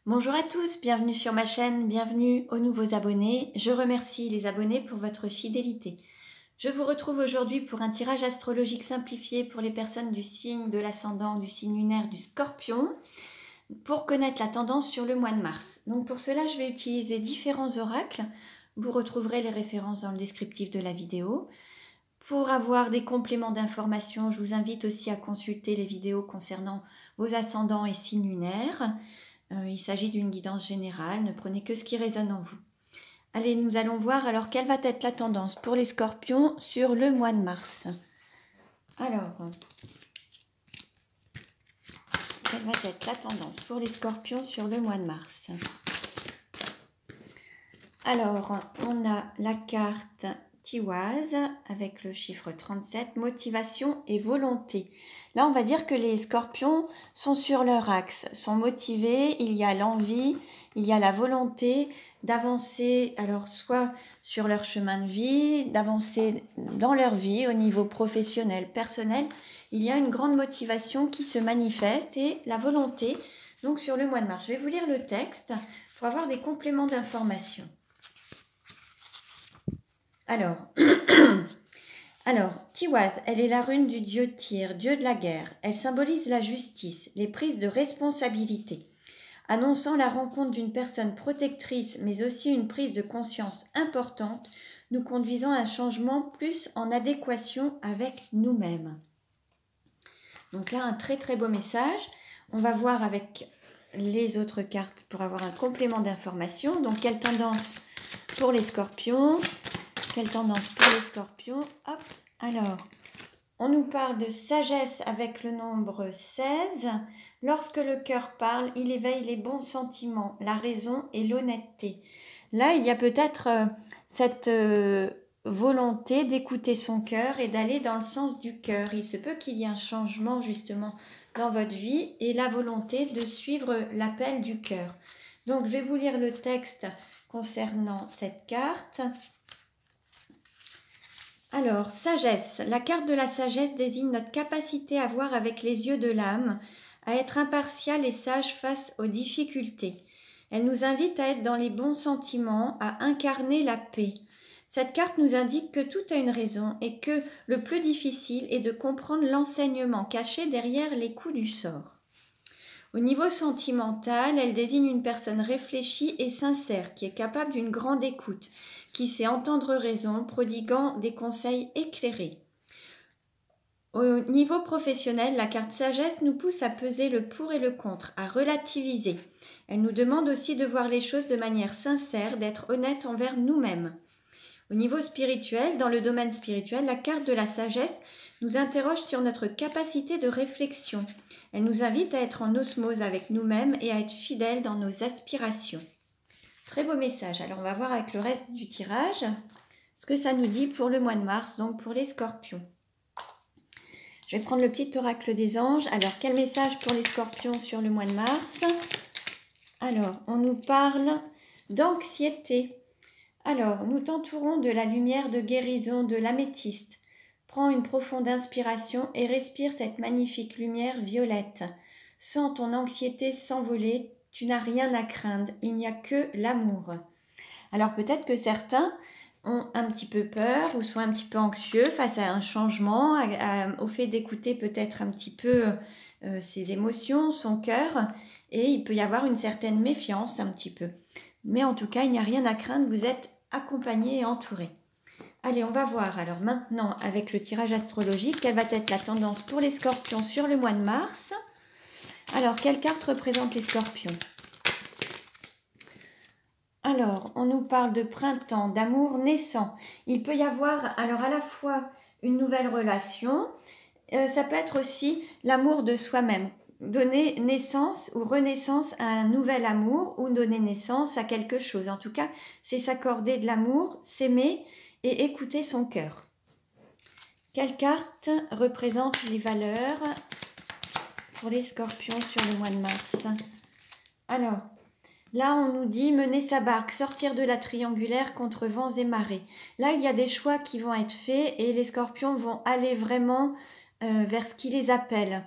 Bonjour à tous, bienvenue sur ma chaîne, bienvenue aux nouveaux abonnés. Je remercie les abonnés pour votre fidélité. Je vous retrouve aujourd'hui pour un tirage astrologique simplifié pour les personnes du signe de l'ascendant, du signe lunaire du Scorpion, pour connaître la tendance sur le mois de mars. Donc pour cela, je vais utiliser différents oracles. Vous retrouverez les références dans le descriptif de la vidéo. Pour avoir des compléments d'information, je vous invite aussi à consulter les vidéos concernant vos ascendants et signes lunaires. Il s'agit d'une guidance générale, ne prenez que ce qui résonne en vous. Allez, nous allons voir alors quelle va être la tendance pour les scorpions sur le mois de mars. Alors, quelle va être la tendance pour les scorpions sur le mois de mars? Alors, on a la carte Tiwaz avec le chiffre 37, motivation et volonté. Là, on va dire que les scorpions sont sur leur axe, sont motivés, il y a l'envie, il y a la volonté d'avancer, alors soit sur leur chemin de vie, d'avancer dans leur vie au niveau professionnel, personnel. Il y a une grande motivation qui se manifeste et la volonté, donc sur le mois de mars. Je vais vous lire le texte pour avoir des compléments d'information. Alors, Tiwaz, elle est la rune du dieu Tyr, dieu de la guerre. Elle symbolise la justice, les prises de responsabilité, annonçant la rencontre d'une personne protectrice, mais aussi une prise de conscience importante, nous conduisant à un changement plus en adéquation avec nous-mêmes. Donc là, un très très beau message. On va voir avec les autres cartes pour avoir un complément d'information. Donc, quelle tendance pour les scorpions? Quelle tendance pour les scorpions? Hop, alors, on nous parle de sagesse avec le nombre 16. Lorsque le cœur parle, il éveille les bons sentiments, la raison et l'honnêteté. Là, il y a peut-être cette volonté d'écouter son cœur et d'aller dans le sens du cœur. Il se peut qu'il y ait un changement justement dans votre vie et la volonté de suivre l'appel du cœur. Donc, je vais vous lire le texte concernant cette carte. Alors, sagesse. La carte de la sagesse désigne notre capacité à voir avec les yeux de l'âme, à être impartial et sage face aux difficultés. Elle nous invite à être dans les bons sentiments, à incarner la paix. Cette carte nous indique que tout a une raison et que le plus difficile est de comprendre l'enseignement caché derrière les coups du sort. Au niveau sentimental, elle désigne une personne réfléchie et sincère qui est capable d'une grande écoute, qui sait entendre raison, prodiguant des conseils éclairés. Au niveau professionnel, la carte sagesse nous pousse à peser le pour et le contre, à relativiser. Elle nous demande aussi de voir les choses de manière sincère, d'être honnête envers nous-mêmes. Au niveau spirituel, dans le domaine spirituel, la carte de la sagesse nous interroge sur notre capacité de réflexion. Elle nous invite à être en osmose avec nous-mêmes et à être fidèles dans nos aspirations. Très beau message. Alors, on va voir avec le reste du tirage ce que ça nous dit pour le mois de mars, donc pour les scorpions. Je vais prendre le petit oracle des anges. Alors, quel message pour les scorpions sur le mois de mars? Alors, on nous parle d'anxiété. Alors, nous t'entourons de la lumière de guérison de l'améthyste. Prends une profonde inspiration et respire cette magnifique lumière violette. Sens ton anxiété s'envoler, tu n'as rien à craindre, il n'y a que l'amour. Alors peut-être que certains ont un petit peu peur ou sont un petit peu anxieux face à un changement, au fait d'écouter peut-être un petit peu ses émotions, son cœur, et il peut y avoir une certaine méfiance un petit peu. Mais en tout cas, il n'y a rien à craindre, vous êtes accompagné et entouré. Allez, on va voir alors maintenant avec le tirage astrologique, quelle va être la tendance pour les scorpions sur le mois de mars. Alors, quelle carte représente les scorpions? Alors, on nous parle de printemps, d'amour naissant. Il peut y avoir alors à la fois une nouvelle relation, ça peut être aussi l'amour de soi-même. Donner naissance ou renaissance à un nouvel amour ou donner naissance à quelque chose. En tout cas, c'est s'accorder de l'amour, s'aimer et écouter son cœur. Quelle carte représente les valeurs pour les scorpions sur le mois de mars? Alors, là, on nous dit mener sa barque, sortir de la triangulaire contre vents et marées. Là, il y a des choix qui vont être faits et les scorpions vont aller vraiment vers ce qui les appelle.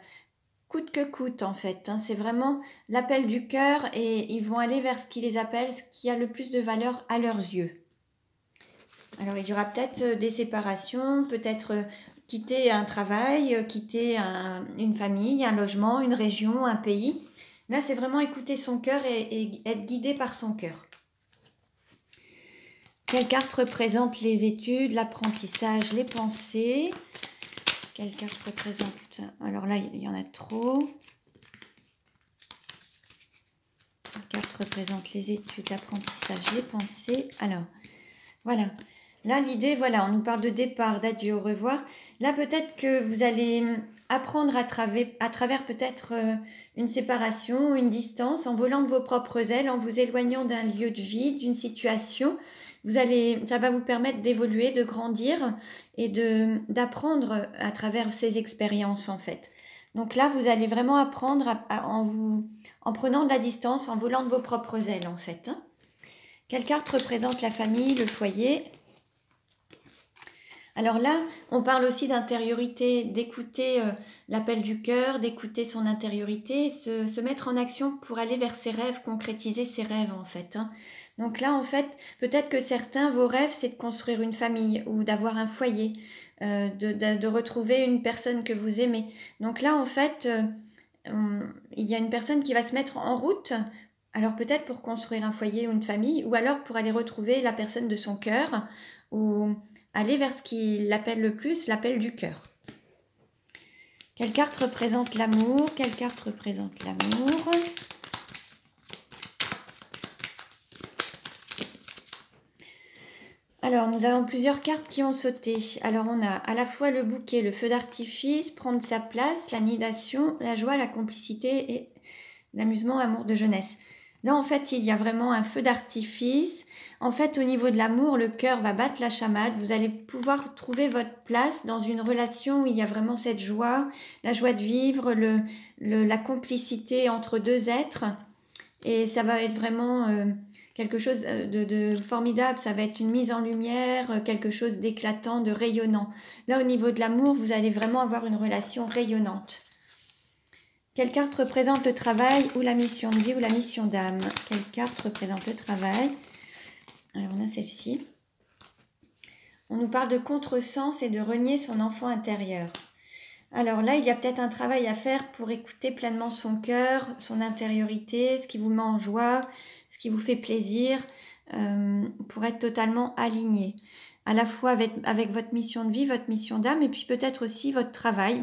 coûte que coûte en fait. Hein. C'est vraiment l'appel du cœur et ils vont aller vers ce qui les appelle, ce qui a le plus de valeur à leurs yeux. Alors il y aura peut-être des séparations, peut-être quitter un travail, quitter une famille, un logement, une région, un pays. Là c'est vraiment écouter son cœur et être guidé par son cœur. Quelle carte représente les études, l'apprentissage, les pensées? Quelle carte représente? Alors là, il y en a trop. Quelle carte représente les études, l'apprentissage, les pensées? Alors, voilà. Là, l'idée, voilà, on nous parle de départ, d'adieu, au revoir. Là, peut-être que vous allez apprendre à travers peut-être une séparation, une distance, en volant de vos propres ailes, en vous éloignant d'un lieu de vie, d'une situation. Ça va vous permettre d'évoluer, de grandir et d'apprendre à travers ces expériences en fait. Donc là, vous allez vraiment apprendre en prenant de la distance, en volant de vos propres ailes en fait. Hein. Quelle carte représente la famille, le foyer? Alors là, on parle aussi d'intériorité, d'écouter l'appel du cœur, d'écouter son intériorité, se mettre en action pour aller vers ses rêves, concrétiser ses rêves en fait. Hein. Donc là, en fait, peut-être que certains, vos rêves, c'est de construire une famille ou d'avoir un foyer, de retrouver une personne que vous aimez. Donc là, en fait, il y a une personne qui va se mettre en route, alors peut-être pour construire un foyer ou une famille, ou alors pour aller retrouver la personne de son cœur, ou aller vers ce qui l'appelle le plus, l'appel du cœur. Quelle carte représente l'amour? Quelle carte représente l'amour? Alors, nous avons plusieurs cartes qui ont sauté. Alors, on a à la fois le bouquet, le feu d'artifice, prendre sa place, la nidation, la joie, la complicité et l'amusement, amour de jeunesse. Là, en fait, il y a vraiment un feu d'artifice. En fait, au niveau de l'amour, le cœur va battre la chamade. Vous allez pouvoir trouver votre place dans une relation où il y a vraiment cette joie, la joie de vivre, la complicité entre deux êtres. Et ça va être vraiment quelque chose de formidable. Ça va être une mise en lumière, quelque chose d'éclatant, de rayonnant. Là, au niveau de l'amour, vous allez vraiment avoir une relation rayonnante. Quelle carte représente le travail ou la mission de vie ou la mission d'âme? Quelle carte représente le travail? Alors, on a celle-ci. On nous parle de contresens et de renier son enfant intérieur. Alors là, il y a peut-être un travail à faire pour écouter pleinement son cœur, son intériorité, ce qui vous met en joie, ce qui vous fait plaisir, pour être totalement aligné. À la fois avec votre mission de vie, votre mission d'âme, et puis peut-être aussi votre travail,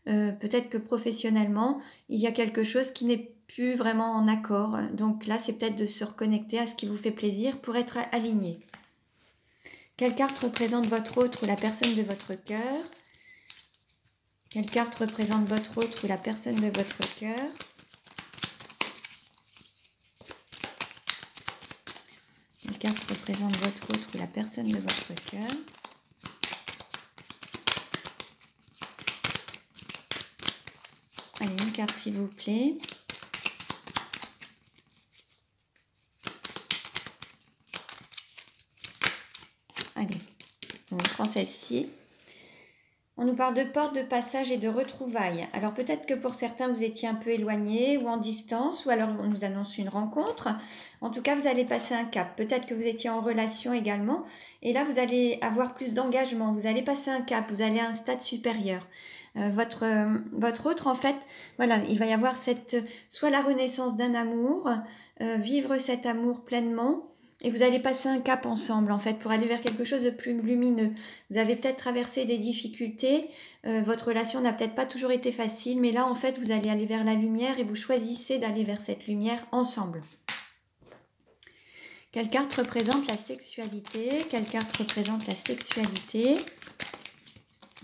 peut-être que professionnellement, il y a quelque chose qui n'est plus vraiment en accord. Donc là, c'est peut-être de se reconnecter à ce qui vous fait plaisir pour être aligné. Quelle carte représente votre autre ou la personne de votre cœur? Quelle carte représente votre autre ou la personne de votre cœur? Quelle carte représente votre autre ou la personne de votre cœur? Allez, une carte s'il vous plaît. Allez, on prend celle-ci. On nous parle de porte de passage et de retrouvailles. Alors peut-être que pour certains, vous étiez un peu éloignés ou en distance, ou alors on nous annonce une rencontre. En tout cas, vous allez passer un cap. Peut-être que vous étiez en relation également. Et là, vous allez avoir plus d'engagement. Vous allez passer un cap. Vous allez à un stade supérieur. Votre autre, en fait, voilà, il va y avoir soit la renaissance d'un amour, vivre cet amour pleinement. Et vous allez passer un cap ensemble, en fait, pour aller vers quelque chose de plus lumineux. Vous avez peut-être traversé des difficultés, votre relation n'a peut-être pas toujours été facile, mais là, en fait, vous allez aller vers la lumière et vous choisissez d'aller vers cette lumière ensemble. Quelle carte représente la sexualité? Quelle carte représente la sexualité?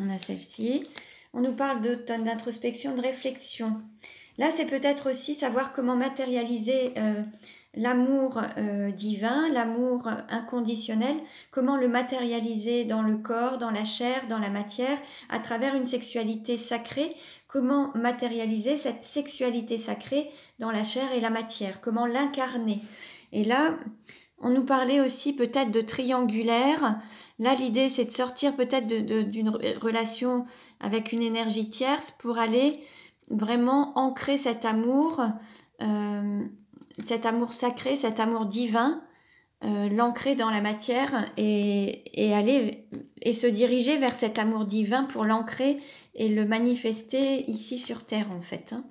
On a celle-ci. On nous parle d'automne, d'introspection, de réflexion. Là, c'est peut-être aussi savoir comment matérialiser l'amour divin, l'amour inconditionnel, comment le matérialiser dans le corps, dans la chair, dans la matière, à travers une sexualité sacrée, comment matérialiser cette sexualité sacrée dans la chair et la matière, comment l'incarner. Et là, on nous parlait aussi peut-être de triangulaire. Là, l'idée, c'est de sortir peut-être d'une relation avec une énergie tierce pour aller vraiment ancrer cet amour sacré, cet amour divin, l'ancrer dans la matière et aller et se diriger vers cet amour divin pour l'ancrer et le manifester ici sur Terre en fait. Hein.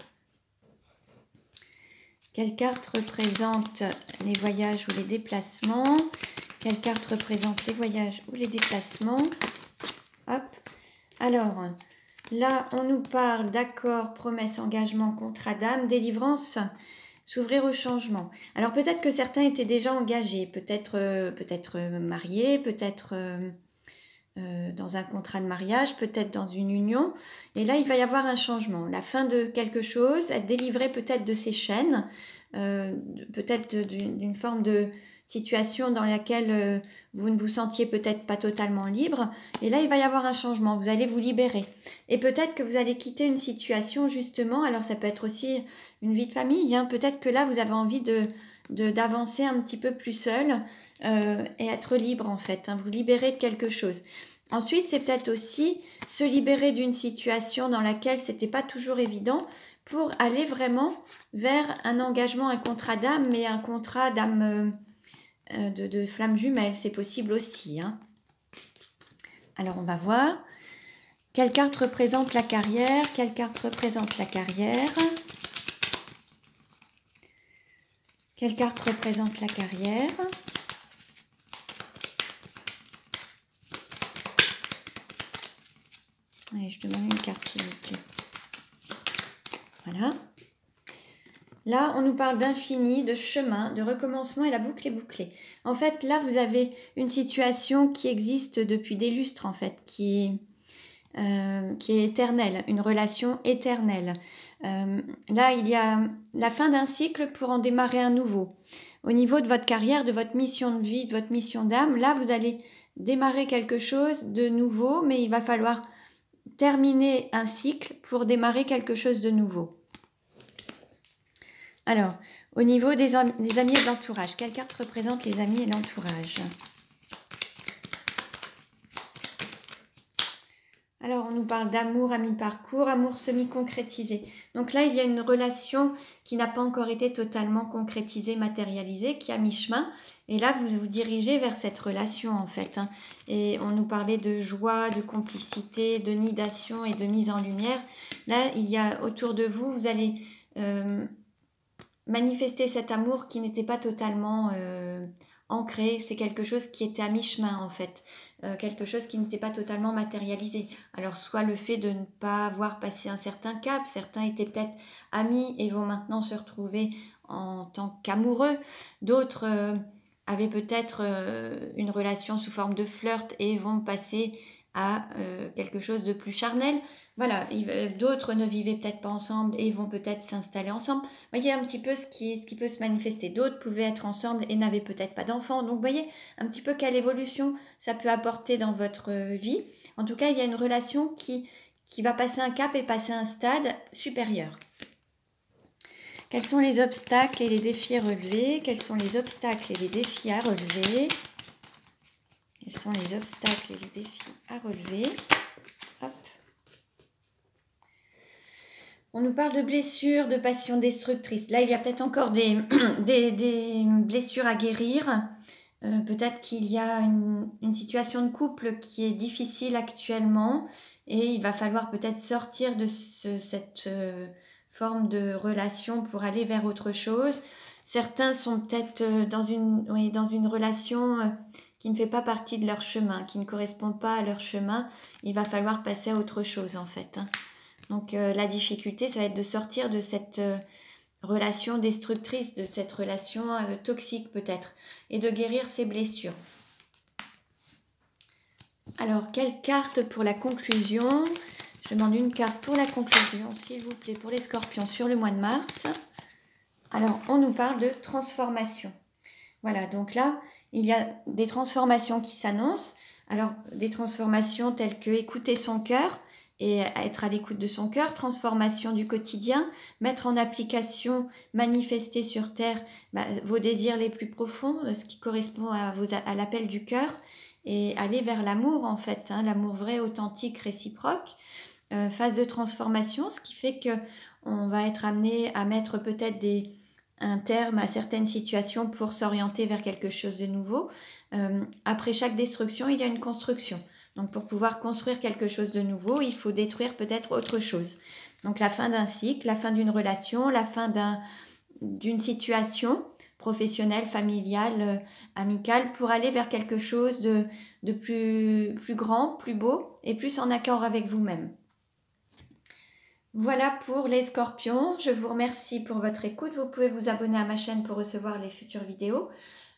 Quelle carte représente les voyages ou les déplacements? Quelle carte représente les voyages ou les déplacements? Hop. Alors, là, on nous parle d'accord, promesse, engagement, contrat d'âme, délivrance, s'ouvrir au changement. Alors, peut-être que certains étaient déjà engagés, peut-être mariés, peut-être dans un contrat de mariage, peut-être dans une union. Et là, il va y avoir un changement. La fin de quelque chose, être délivré peut-être de ces chaînes, peut-être d'une forme de situation dans laquelle vous ne vous sentiez peut-être pas totalement libre. Et là, il va y avoir un changement. Vous allez vous libérer. Et peut-être que vous allez quitter une situation, justement. Alors, ça peut être aussi une vie de famille. Hein. Peut-être que là, vous avez envie d'avancer un petit peu plus seul et être libre en fait, hein, vous libérer de quelque chose. Ensuite, c'est peut-être aussi se libérer d'une situation dans laquelle c'était pas toujours évident pour aller vraiment vers un engagement, un contrat d'âme, mais un contrat d'âme de flamme jumelle, c'est possible aussi. Hein. Alors, on va voir. Quelle carte représente la carrière? Quelle carte représente la carrière? Quelle carte représente la carrière? Allez, je demande une carte, s'il vous plaît. Voilà. Là, on nous parle d'infini, de chemin, de recommencement et la boucle est bouclée. En fait, là, vous avez une situation qui existe depuis des lustres, en fait, qui est éternelle, une relation éternelle. Là, il y a la fin d'un cycle pour en démarrer un nouveau. Au niveau de votre carrière, de votre mission de vie, de votre mission d'âme, là, vous allez démarrer quelque chose de nouveau, mais il va falloir terminer un cycle pour démarrer quelque chose de nouveau. Alors, au niveau des amis et de l'entourage, quelle carte représente les amis et l'entourage? Alors, on nous parle d'amour à mi-parcours, amour semi-concrétisé. Donc là, il y a une relation qui n'a pas encore été totalement concrétisée, matérialisée, qui est à mi-chemin. Et là, vous vous dirigez vers cette relation, en fait. Hein. Et on nous parlait de joie, de complicité, de nidation et de mise en lumière. Là, il y a autour de vous, vous allez manifester cet amour qui n'était pas totalement ancré. C'est quelque chose qui était à mi-chemin, en fait. Quelque chose qui n'était pas totalement matérialisé. Alors soit le fait de ne pas avoir passé un certain cap, certains étaient peut-être amis et vont maintenant se retrouver en tant qu'amoureux, d'autres avaient peut-être une relation sous forme de flirt et vont passer à quelque chose de plus charnel. Voilà, d'autres ne vivaient peut-être pas ensemble et vont peut-être s'installer ensemble. Vous voyez un petit peu ce qui peut se manifester. D'autres pouvaient être ensemble et n'avaient peut-être pas d'enfants. Donc vous voyez un petit peu quelle évolution ça peut apporter dans votre vie. En tout cas, il y a une relation qui va passer un cap et passer un stade supérieur. Quels sont les obstacles et les défis à relever? Quels sont les obstacles et les défis à relever? Quels sont les obstacles et les défis à relever? Hop. On nous parle de blessures, de passions destructrices. Là, il y a peut-être encore des blessures à guérir. Peut-être qu'il y a une situation de couple qui est difficile actuellement et il va falloir peut-être sortir de cette forme de relation pour aller vers autre chose. Certains sont peut-être dans une relation qui ne fait pas partie de leur chemin, qui ne correspond pas à leur chemin. Il va falloir passer à autre chose en fait. Hein. Donc la difficulté, ça va être de sortir de cette relation destructrice, de cette relation toxique peut-être, et de guérir ces blessures. Alors, quelle carte pour la conclusion? Je demande une carte pour la conclusion, s'il vous plaît, pour les scorpions sur le mois de mars. Alors, on nous parle de transformation. Voilà, donc là, il y a des transformations qui s'annoncent. Alors, des transformations telles que écouter son cœur, et être à l'écoute de son cœur, transformation du quotidien, mettre en application, manifester sur terre vos désirs les plus profonds, ce qui correspond à l'appel du cœur, et aller vers l'amour en fait, hein, l'amour vrai, authentique, réciproque. phase de transformation, ce qui fait qu'on va être amené à mettre peut-être un terme à certaines situations pour s'orienter vers quelque chose de nouveau. Après chaque destruction, il y a une construction. Donc pour pouvoir construire quelque chose de nouveau, il faut détruire peut-être autre chose. Donc la fin d'un cycle, la fin d'une relation, la fin d'une situation professionnelle, familiale, amicale, pour aller vers quelque chose de plus grand, plus beau et plus en accord avec vous-même. Voilà pour les scorpions. Je vous remercie pour votre écoute. Vous pouvez vous abonner à ma chaîne pour recevoir les futures vidéos.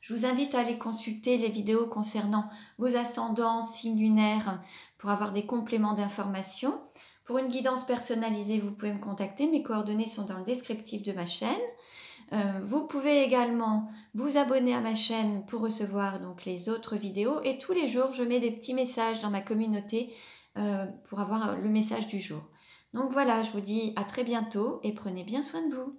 Je vous invite à aller consulter les vidéos concernant vos ascendants, signes lunaires pour avoir des compléments d'informations. Pour une guidance personnalisée, vous pouvez me contacter. Mes coordonnées sont dans le descriptif de ma chaîne. Vous pouvez également vous abonner à ma chaîne pour recevoir donc les autres vidéos. Et tous les jours, je mets des petits messages dans ma communauté pour avoir le message du jour. Donc voilà, je vous dis à très bientôt et prenez bien soin de vous.